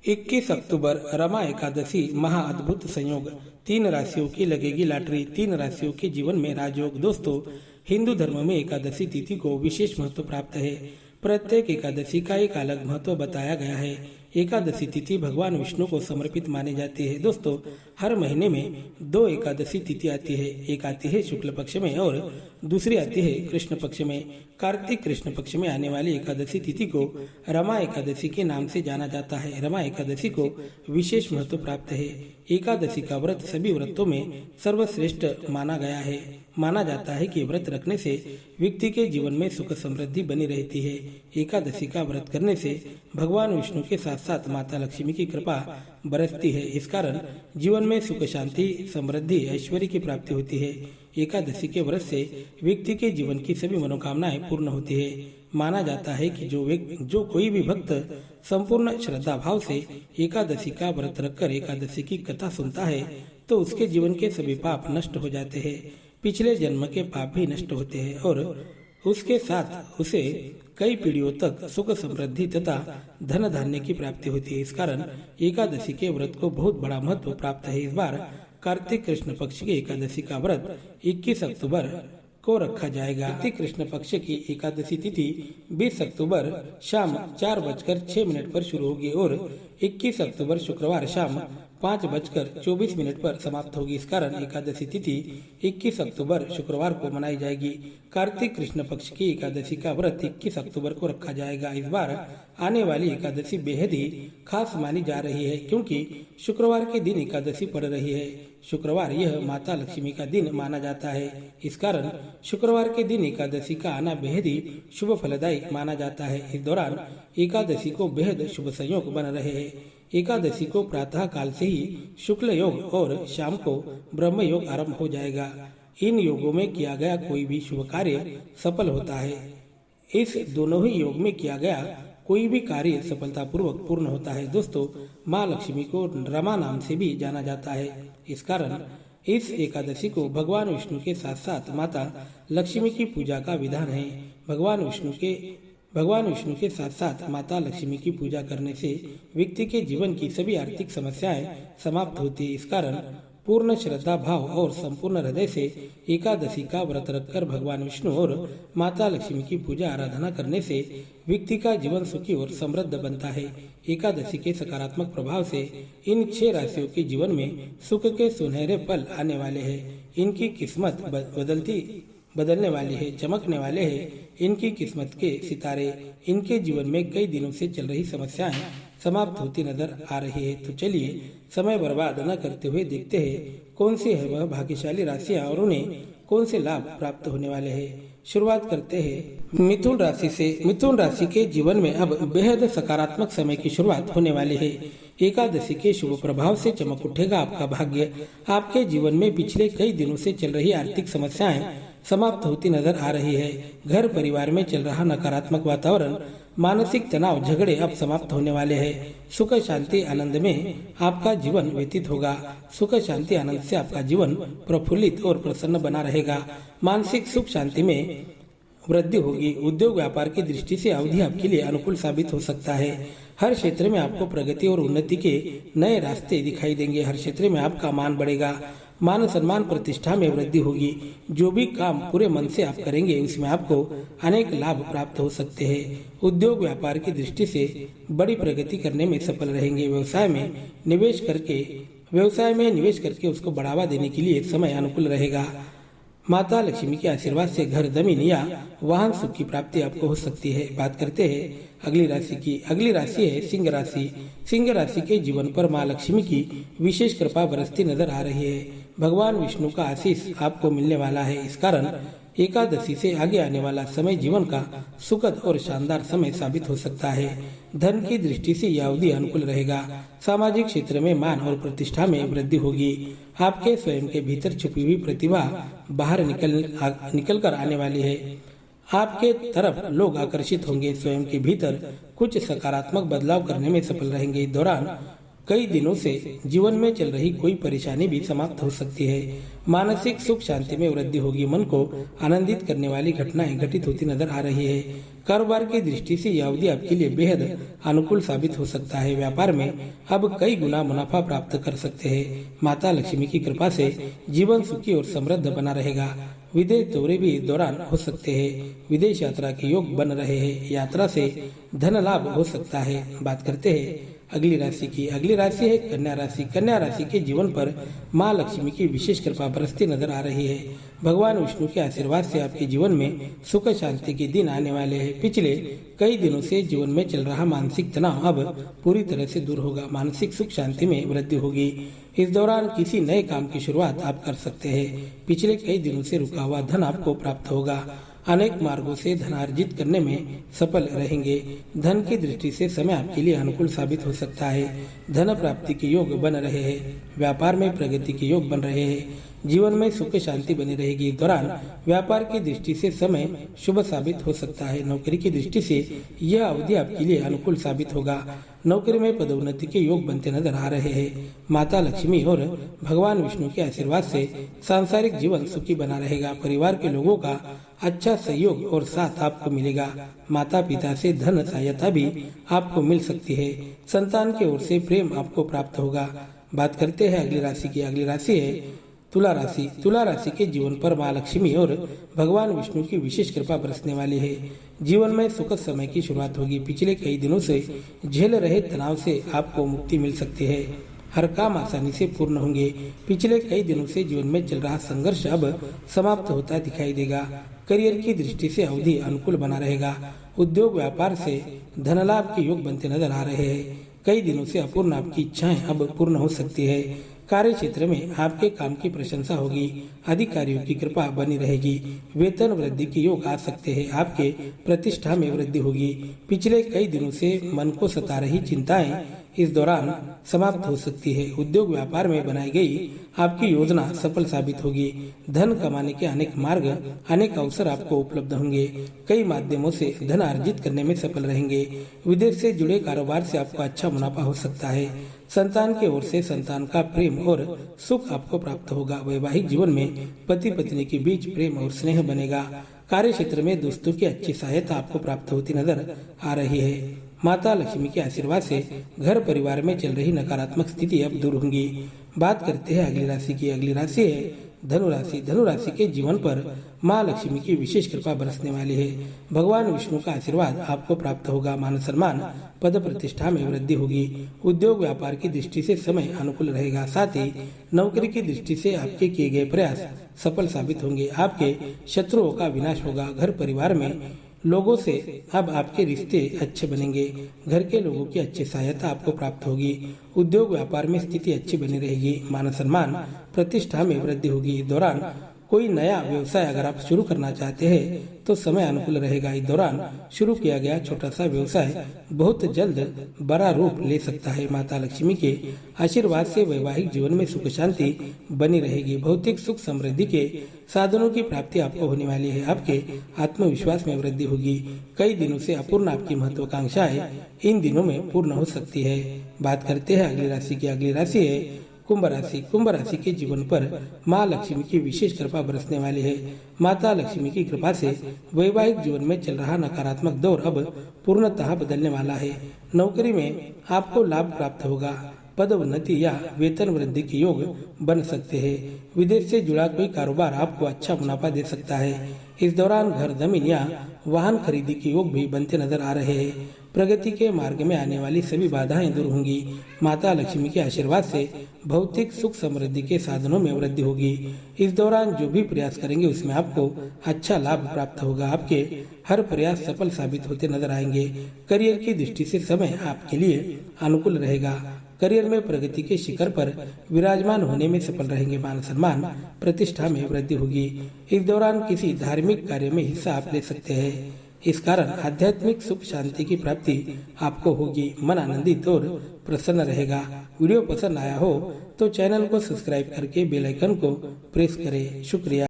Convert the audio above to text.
21 अक्टूबर रमा एकादशी महा अद्भुत संयोग। 3 राशियों की लगेगी लॉटरी। 3 राशियों के जीवन में राजयोग। दोस्तों, हिंदू धर्म में एकादशी तिथि को विशेष महत्व प्राप्त है। प्रत्येक एकादशी का एक अलग महत्व बताया गया है। एकादशी तिथि भगवान विष्णु को समर्पित मानी जाती है। दोस्तों, हर महीने में 2 एकादशी तिथि आती है। एक आती है शुक्ल पक्ष में और दूसरी आती है कृष्ण पक्ष में। कार्तिक कृष्ण पक्ष में आने वाली एकादशी तिथि को रमा एकादशी के नाम से जाना जाता है। रमा एकादशी को विशेष महत्व प्राप्त है। एकादशी का व्रत सभी व्रतों में सर्वश्रेष्ठ माना गया है। माना जाता है कि व्रत रखने से व्यक्ति के जीवन में सुख समृद्धि बनी रहती है। एकादशी का व्रत करने से भगवान विष्णु के साथ साथ माता लक्ष्मी की कृपा बरसती है। इस कारण जीवन में सुख शांति समृद्धि ऐश्वर्य की प्राप्ति होती है। एकादशी के व्रत से व्यक्ति के जीवन की सभी मनोकामनाएं पूर्ण होती है। माना जाता है कि जो कोई भी भक्त संपूर्ण श्रद्धा भाव से एकादशी का व्रत रखकर एकादशी की कथा सुनता है तो उसके जीवन के सभी पाप नष्ट हो जाते हैं। पिछले जन्म के पाप भी नष्ट होते हैं और उसके साथ उसे कई पीढ़ियों तक सुख समृद्धि तथा धन धान्य की प्राप्ति होती है। इस कारण एकादशी के व्रत को बहुत बड़ा महत्व प्राप्त है। इस बार कार्तिक कृष्ण पक्ष की एकादशी का व्रत 21 अक्टूबर को रखा जाएगा। कार्तिक कृष्ण पक्ष की एकादशी तिथि 20 अक्टूबर शाम 4:06 पर शुरू होगी और 21 अक्टूबर शुक्रवार शाम 5:24 पर समाप्त होगी। इस कारण एकादशी तिथि 21 अक्टूबर शुक्रवार को मनाई जाएगी। कार्तिक कृष्ण पक्ष की एकादशी का व्रत 21 अक्टूबर को रखा जाएगा। इस बार आने वाली एकादशी बेहद ही खास मानी जा रही है क्योंकि शुक्रवार के दिन एकादशी पड़ रही है। शुक्रवार यह माता लक्ष्मी का दिन माना जाता है। इस कारण शुक्रवार के दिन एकादशी का आना बेहद ही शुभ फलदायी माना जाता है। इस दौरान एकादशी को बेहद शुभ संयोग बन रहे हैं। एकादशी को प्रातः काल से ही शुक्ल योग और शाम को ब्रह्म योग आरंभ हो जाएगा। इन योगों में किया गया कोई भी शुभ कार्य सफल होता है। इस दोनों ही योग में किया गया कोई भी कार्य सफलतापूर्वक पूर्ण होता है। दोस्तों, माँ लक्ष्मी को रमा नाम से भी जाना जाता है। इस कारण इस एकादशी को भगवान विष्णु के साथ साथ माता लक्ष्मी की पूजा का विधान है। भगवान विष्णु के साथ साथ माता लक्ष्मी की पूजा करने से व्यक्ति के जीवन की सभी आर्थिक समस्याएं समाप्त होती है। इस कारण पूर्ण श्रद्धा भाव और संपूर्ण हृदय से एकादशी का व्रत रखकर भगवान विष्णु और माता लक्ष्मी की पूजा आराधना करने से व्यक्ति का जीवन सुखी और समृद्ध बनता है। एकादशी के सकारात्मक प्रभाव से इन 6 राशियों के जीवन में सुख के सुनहरे पल आने वाले हैं। इनकी किस्मत बदलने वाली है, चमकने वाले हैं। इनकी किस्मत के सितारे। इनके जीवन में कई दिनों से चल रही समस्याएं समाप्त होती नजर आ रही है। तो चलिए समय बर्बाद न करते हुए देखते हैं कौन सी है वह भाग्यशाली राशियां और उन्हें कौन से लाभ प्राप्त होने वाले हैं। शुरुआत करते हैं मिथुन राशि से। मिथुन राशि के जीवन में अब बेहद सकारात्मक समय की शुरुआत होने वाली है। एकादशी के शुभ प्रभाव से चमक उठेगा आपका भाग्य। आपके जीवन में पिछले कई दिनों से चल रही आर्थिक समस्याएं समाप्त होती नजर आ रही है। घर परिवार में चल रहा नकारात्मक वातावरण, मानसिक तनाव, झगड़े अब समाप्त होने वाले हैं। सुख शांति आनंद में आपका जीवन व्यतीत होगा। सुख शांति आनंद से आपका जीवन प्रफुल्लित और प्रसन्न बना रहेगा। मानसिक सुख शांति में वृद्धि होगी। उद्योग व्यापार की दृष्टि से अवधि आपके लिए अनुकूल साबित हो सकता है। हर क्षेत्र में आपको प्रगति और उन्नति के नए रास्ते दिखाई देंगे। हर क्षेत्र में आपका मान बढ़ेगा। मान सम्मान प्रतिष्ठा में वृद्धि होगी। जो भी काम पूरे मन से आप करेंगे उसमें आपको अनेक लाभ प्राप्त हो सकते हैं। उद्योग व्यापार की दृष्टि से बड़ी प्रगति करने में सफल रहेंगे। व्यवसाय में निवेश करके उसको बढ़ावा देने के लिए समय अनुकूल रहेगा। माता लक्ष्मी के आशीर्वाद से घर, जमीन या वाहन सुख की प्राप्ति आपको हो सकती है। बात करते हैं अगली राशि की। अगली राशि है सिंह राशि। सिंह राशि के जीवन पर माँ लक्ष्मी की विशेष कृपा बरसती नजर आ रही है। भगवान विष्णु का आशीष आपको मिलने वाला है। इस कारण एकादशी से आगे आने वाला समय जीवन का सुखद और शानदार समय साबित हो सकता है। धन की दृष्टि से यह अवधि अनुकूल रहेगा। सामाजिक क्षेत्र में मान और प्रतिष्ठा में वृद्धि होगी। आपके स्वयं के भीतर छुपी हुई प्रतिभा बाहर निकल कर आने वाली है। आपके तरफ लोग आकर्षित होंगे। स्वयं के भीतर कुछ सकारात्मक बदलाव करने में सफल रहेंगे। इस दौरान कई दिनों से जीवन में चल रही कोई परेशानी भी समाप्त हो सकती है। मानसिक सुख शांति में वृद्धि होगी। मन को आनंदित करने वाली घटनाएं घटित होती नजर आ रही है। कारोबार की दृष्टि से यह अवधि आपके लिए बेहद अनुकूल साबित हो सकता है। व्यापार में अब कई गुना मुनाफा प्राप्त कर सकते हैं। माता लक्ष्मी की कृपा से जीवन सुखी और समृद्ध बना रहेगा। विदेश दौरे भी इस दौरान हो सकते हैं। विदेश यात्रा के योग बन रहे हैं। यात्रा से धन लाभ हो सकता है। बात करते हैं अगली राशि की। अगली राशि है कन्या राशि। कन्या राशि के जीवन पर माँ लक्ष्मी की विशेष कृपा बरसती नजर आ रही है। भगवान विष्णु के आशीर्वाद से आपके जीवन में सुख शांति के दिन आने वाले हैं। पिछले कई दिनों से जीवन में चल रहा मानसिक तनाव अब पूरी तरह से दूर होगा। मानसिक सुख शांति में वृद्धि होगी। इस दौरान किसी नए काम की शुरुआत आप कर सकते हैं। पिछले कई दिनों से रुका हुआ धन आपको प्राप्त होगा। अनेक मार्गों से धनार्जित करने में सफल रहेंगे। धन की दृष्टि से समय आपके लिए अनुकूल साबित हो सकता है। धन प्राप्ति के योग बन रहे हैं। व्यापार में प्रगति के योग बन रहे हैं। जीवन में सुख शांति बनी रहेगी। इस दौरान व्यापार की दृष्टि से समय शुभ साबित हो सकता है। नौकरी की दृष्टि से यह अवधि आपके लिए अनुकूल साबित होगा। नौकरी में पदोन्नति के योग बनते नजर आ रहे हैं। माता लक्ष्मी और भगवान विष्णु के आशीर्वाद से सांसारिक जीवन सुखी बना रहेगा। परिवार के लोगों का अच्छा सहयोग और साथ आपको मिलेगा। माता पिता से धन सहायता भी आपको मिल सकती है। संतान की ओर से प्रेम आपको प्राप्त होगा। बात करते हैं अगली राशि की। अगली राशि है तुला राशि। तुला राशि के जीवन पर माँ लक्ष्मी और भगवान विष्णु की विशेष कृपा बरसने वाली है। जीवन में सुखद समय की शुरुआत होगी। पिछले कई दिनों से झेल रहे तनाव से आपको मुक्ति मिल सकती है। हर काम आसानी से पूर्ण होंगे। पिछले कई दिनों से जीवन में चल रहा संघर्ष अब समाप्त होता दिखाई देगा। करियर की दृष्टि से अवधि अनुकूल बना रहेगा। उद्योग व्यापार से धन लाभ के योग बनते नजर आ रहे हैं। कई दिनों से अपूर्ण आपकी इच्छाएं अब पूर्ण हो सकती है। कार्य क्षेत्र में आपके काम की प्रशंसा होगी। अधिकारियों की कृपा बनी रहेगी। वेतन वृद्धि के योग आ सकते हैं। आपके प्रतिष्ठा में वृद्धि होगी। पिछले कई दिनों से मन को सता रही चिंताएं इस दौरान समाप्त हो सकती है। उद्योग व्यापार में बनाई गई आपकी योजना सफल साबित होगी। धन कमाने के अनेक मार्ग, अनेक अवसर आपको उपलब्ध होंगे। कई माध्यमों से धन अर्जित करने में सफल रहेंगे। विदेश से जुड़े कारोबार से आपको अच्छा मुनाफा हो सकता है। संतान की ओर से संतान का प्रेम और सुख आपको प्राप्त होगा। वैवाहिक जीवन में पति पत्नी के बीच प्रेम और स्नेह बनेगा। कार्य क्षेत्र में दोस्तों की अच्छी सहायता आपको प्राप्त होती नजर आ रही है। माता लक्ष्मी के आशीर्वाद से घर परिवार में चल रही नकारात्मक स्थिति अब दूर होंगी। बात करते हैं अगली राशि की। अगली राशि है धनु राशि। धनु राशि के जीवन पर माँ लक्ष्मी की विशेष कृपा बरसने वाली है। भगवान विष्णु का आशीर्वाद आपको प्राप्त होगा। मान सम्मान, पद प्रतिष्ठा में वृद्धि होगी। उद्योग व्यापार की दृष्टि से समय अनुकूल रहेगा। साथ ही नौकरी की दृष्टि से आपके किए गए प्रयास सफल साबित होंगे। आपके शत्रुओं का विनाश होगा। घर परिवार में लोगों से अब आपके रिश्ते अच्छे बनेंगे। घर के लोगों की अच्छी सहायता आपको प्राप्त होगी। उद्योग व्यापार में स्थिति अच्छी बनी रहेगी। मान सम्मान, प्रतिष्ठा में वृद्धि होगी। इस दौरान कोई नया व्यवसाय अगर आप शुरू करना चाहते हैं तो समय अनुकूल रहेगा। इस दौरान शुरू किया गया छोटा सा व्यवसाय बहुत जल्द बड़ा रूप ले सकता है। माता लक्ष्मी के आशीर्वाद से वैवाहिक जीवन में सुख शांति बनी रहेगी। भौतिक सुख समृद्धि के साधनों की प्राप्ति आपको होने वाली है। आपके आत्मविश्वास में वृद्धि होगी। कई दिनों से अपूर्ण आपकी महत्वाकांक्षाएं इन दिनों में पूर्ण हो सकती है। बात करते हैं अगली राशि की। अगली राशि है कुंभ राशि। कुंभ राशि के जीवन पर माँ लक्ष्मी की विशेष कृपा बरसने वाली है। माता लक्ष्मी की कृपा से वैवाहिक जीवन में चल रहा नकारात्मक दौर अब पूर्णतः बदलने वाला है। नौकरी में आपको लाभ प्राप्त होगा। पदोन्नति या वेतन वृद्धि के योग बन सकते हैं। विदेश से जुड़ा कोई कारोबार आपको अच्छा मुनाफा दे सकता है। इस दौरान घर, जमीन या वाहन खरीदी के योग भी बनते नजर आ रहे हैं। प्रगति के मार्ग में आने वाली सभी बाधाएं दूर होंगी। माता लक्ष्मी के आशीर्वाद से भौतिक सुख समृद्धि के साधनों में वृद्धि होगी। इस दौरान जो भी प्रयास करेंगे उसमें आपको अच्छा लाभ प्राप्त होगा। आपके हर प्रयास सफल साबित होते नजर आएंगे। करियर की दृष्टि से समय आपके लिए अनुकूल रहेगा। करियर में प्रगति के शिखर पर विराजमान होने में सफल रहेंगे। मान सम्मान, प्रतिष्ठा में वृद्धि होगी। इस दौरान किसी धार्मिक कार्य में हिस्सा आप ले सकते हैं। इस कारण आध्यात्मिक सुख शांति की प्राप्ति आपको होगी। मन आनंदित और प्रसन्न रहेगा। वीडियो पसंद आया हो तो चैनल को सब्सक्राइब करके बेल आइकन को प्रेस करें। शुक्रिया।